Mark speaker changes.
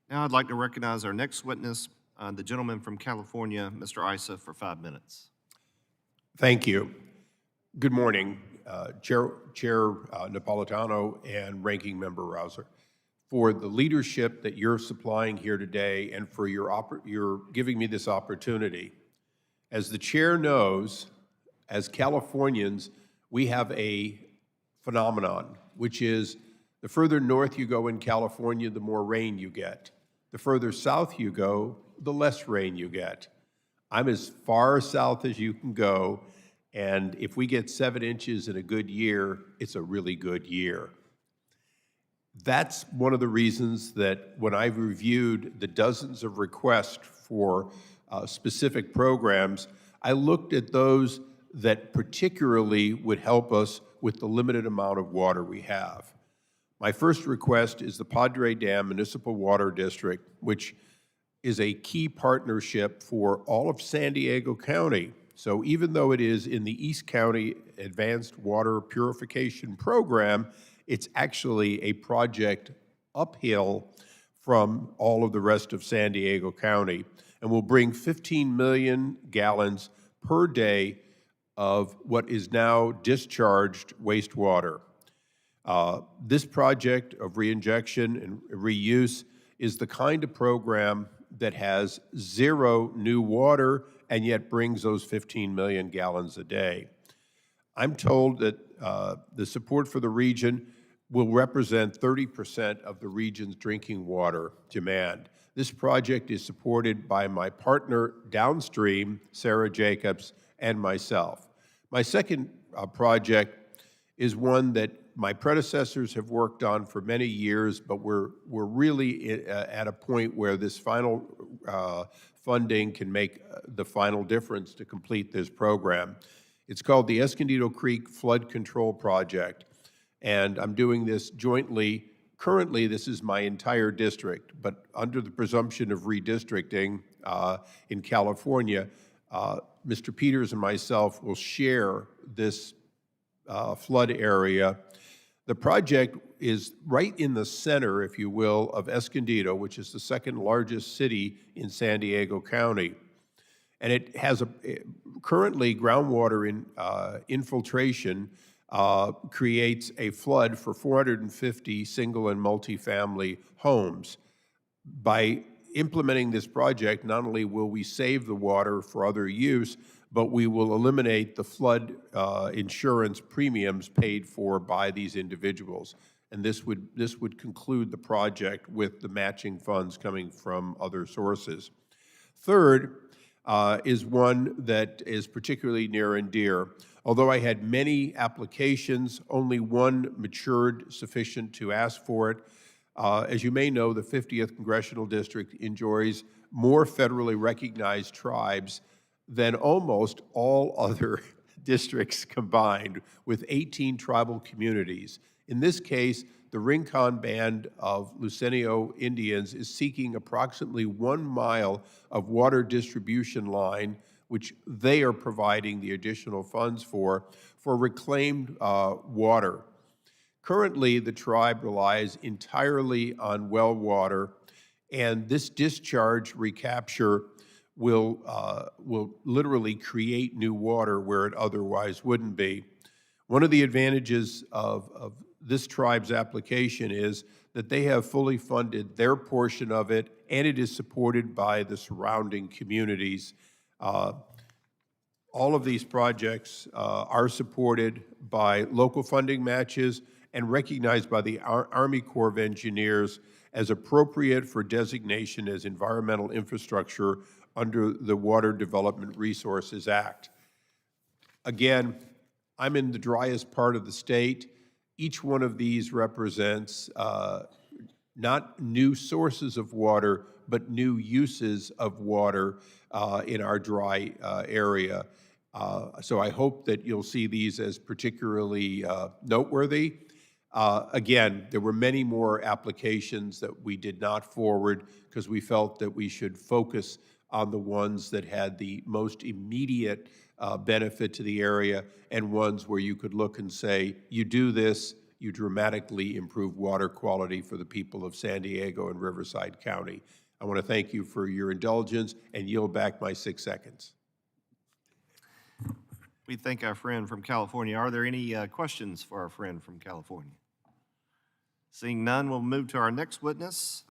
Speaker 1: Now I'd like to recognize our next witness, the gentleman from California, Mr. Issa, for 5 minutes.
Speaker 2: Thank you. Good morning, Chair Napolitano and Ranking Member Rouser, for the leadership that you're supplying here today and for your giving me this opportunity. As the chair knows, as Californians, we have a phenomenon, which is the further north you go in California, the more rain you get. The further south you go, the less rain you get. I'm as far south as you can go, and if we get 7 inches in a good year, it's a really good year. That's one of the reasons that when I've reviewed the dozens of requests for specific programs, I looked at those that particularly would help us with the limited amount of water we have. My first request is the Padre Dam Municipal Water District, which is a key partnership for all of San Diego County. So even though it is in the East County Advanced Water Purification Program, it's actually a project uphill from all of the rest of San Diego County and will bring 15 million gallons per day of what is now discharged wastewater. This project of reinjection and reuse is the kind of program that has zero new water and yet brings those 15 million gallons a day. I'm told that the support for the region will represent 30% of the region's drinking water demand. This project is supported by my partner downstream, Sarah Jacobs, and myself. My second project is one that my predecessors have worked on for many years, but we're really at a point where this final funding can make the final difference to complete this program. It's called the Escondido Creek Flood Control Project, and I'm doing this jointly. Currently, this is my entire district, but under the presumption of redistricting in California, Mr. Peters and myself will share this flood area. The project is right in the center, if you will, of Escondido, which is the second largest city in San Diego County. And it has currently groundwater infiltration creates a flood for 450 single and multifamily homes. By implementing this project, not only will we save the water for other use, but we will eliminate the flood insurance premiums paid for by these individuals. And this would conclude the project with the matching funds coming from other sources. Third is one that is particularly near and dear. Although I had many applications, only one matured sufficient to ask for it. As you may know, the 50th Congressional District enjoys more federally recognized tribes than almost all other districts combined, with 18 tribal communities. In this case, the Rincon Band of Lucenio Indians is seeking approximately 1 mile of water distribution line, which they are providing the additional funds for reclaimed water. Currently, the tribe relies entirely on well water, and this discharge recapture will literally create new water where it otherwise wouldn't be. One of the advantages of this tribe's application is that they have fully funded their portion of it, and it is supported by the surrounding communities. All of these projects are supported by local funding matches and recognized by the Army Corps of Engineers as appropriate for designation as environmental infrastructure under the Water Development Resources Act. Again, I'm in the driest part of the state. Each one of these represents not new sources of water, but new uses of water in our dry area. So I hope that you'll see these as particularly noteworthy. Again, there were many more applications that we did not forward because we felt that we should focus on the ones that had the most immediate benefit to the area and ones where you could look and say, you do this you dramatically improve water quality for the people of San Diego and Riverside County. I want to thank you for your indulgence and yield back my 6 seconds.
Speaker 1: We thank our friend from California. Are there any questions for our friend from California? Seeing none, we'll move to our next witness.